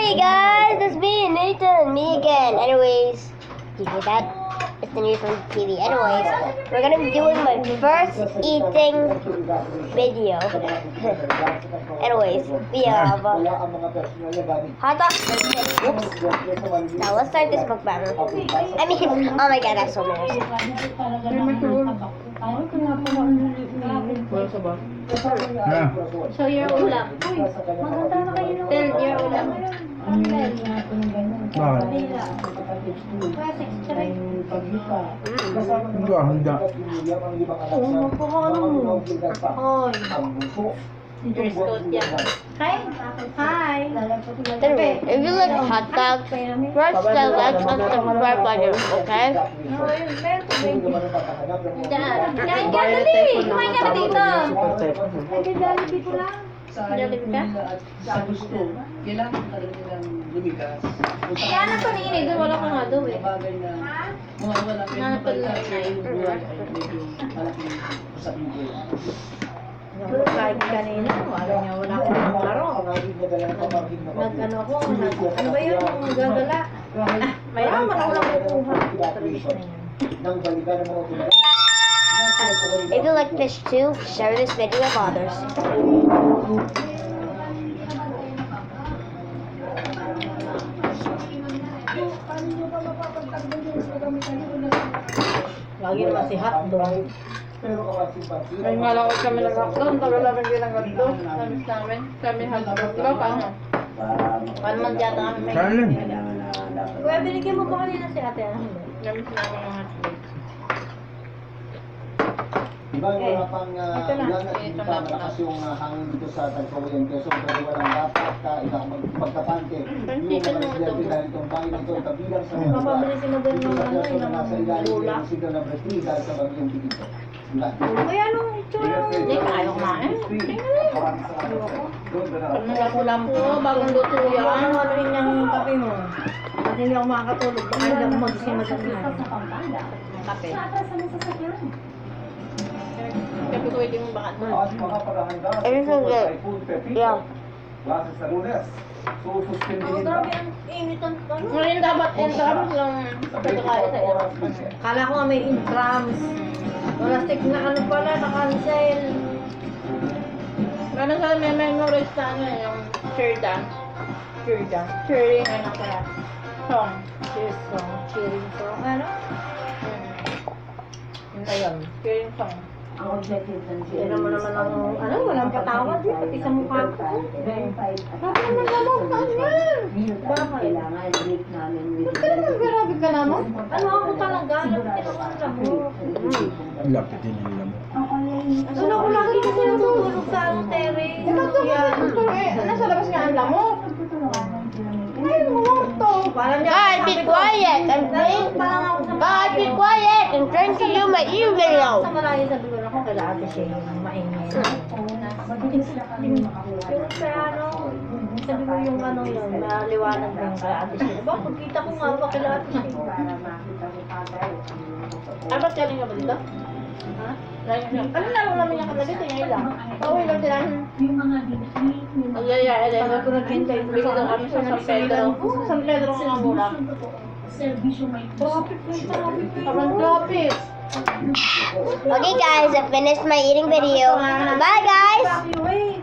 Hey guys, it's me, Nathan, me again. Anyways, you hear that? It's the news from TV. Anyways, we're gonna be doing my first eating video. Anyways, we have hot dogs. Oops. Now let's start this mukbang. I mean, oh my god, that's so nice. So your ulam. Maganda na kayo. Tell your ulam. Your scout yan. Hi. Hi. Anyway, if you like hot dogs, press the like and subscribe button, okay? Kain ka, dali. Kumain ka na dito. Jollibee ko lang. Jollibee ka? Sa gusto, kailangan talaga nilang lumigas. Kaya na to ni doon wala kang ado eh. Bagay na mawawala kayo ng balita sa iyong buhay ay medyo malaking usapin ko. Kahit kanina, wala akong laro. Nag-ano ako, ano ba yun? Gagala. Mayaman ako lang kukuha. If you like fish too, share this video with others. Lagi naman si hotdog. Ay, malakot kami nag-lockdown. Tagal namin ginagawa. Namis namin. Kami hotdog. Paano? Paano man diyata kami may... Saan? Kuya, binigyan mo ba kanina si ate? Namis namin ang hotdog. Diba wala pang ilan at hindi pa malakas yung hangin dito sa Tagkawayan Quezon, pero walang dapat magkapante. Yung mga residente dahil itong bahay na ito ay kabilang sa mga Papabili si Mabel dito ng sa ano, Quezon na nasa ilalim lula. ng siglo ng Brazil dahil sa bagyong Tigito. Diba? Kaya nung itsura mo. Hindi, kaya kumain. Pag nalapulam ko, bagong luto yan. Ano rin yung kape mo? At hindi ako makakatulog. Baka hindi ako magising magandang kape. Kapi ko yung bakat mo. At mga paghahanda sa It is so good. Typhoon Pepito, Yeah. klase sa Lunes, sususpindihin na Grabe ang init ang ano. Ngayon dapat entrance lang pagkakaya sa iyo. Kala ko nga may intrams. Wala stick na ano pala, na-cancel. Ano sa may memories na ano yung Sherdan. Cheering ano kaya. Song. Cheers song, cheering song. Ano? Yun na yun. Cheering song. Yan naman ang, ano, walang patawad eh, pati sa mukha ko. Grabe naman lamang ka niyan. Bakit? Ba't ka naman grabe ka naman? Ano ako talaga, lapit ako ang lamok. Lapit din yung lamok. Ano ako lagi kasi natutulog sa ano, terrace. Nasa labas nga ang lamok. Ay, lamok to. Parang niya, Guys, be quiet and drink. parang ako sa Guys, be quiet and drink to do my eating video. Sa malayo sa dulo ako, kala ate siya yung maingay. Yung sa ano, sabi ko yung ano yun, maliwanag lang kala ate siya. Ba, pagkita ko nga ba kala ate siya? Dapat galing ka ba dito? Ha? Ano laro namin yung kapatid dito? Yung ilang? Okay lang sila. Ang yaya, Tagal ko naghintay Bigyan daw kami sa San Pedro. San Pedro nga mura. Traffic ko yung traffic. Parang traffic. Okay guys, I finished my eating video. Bye guys!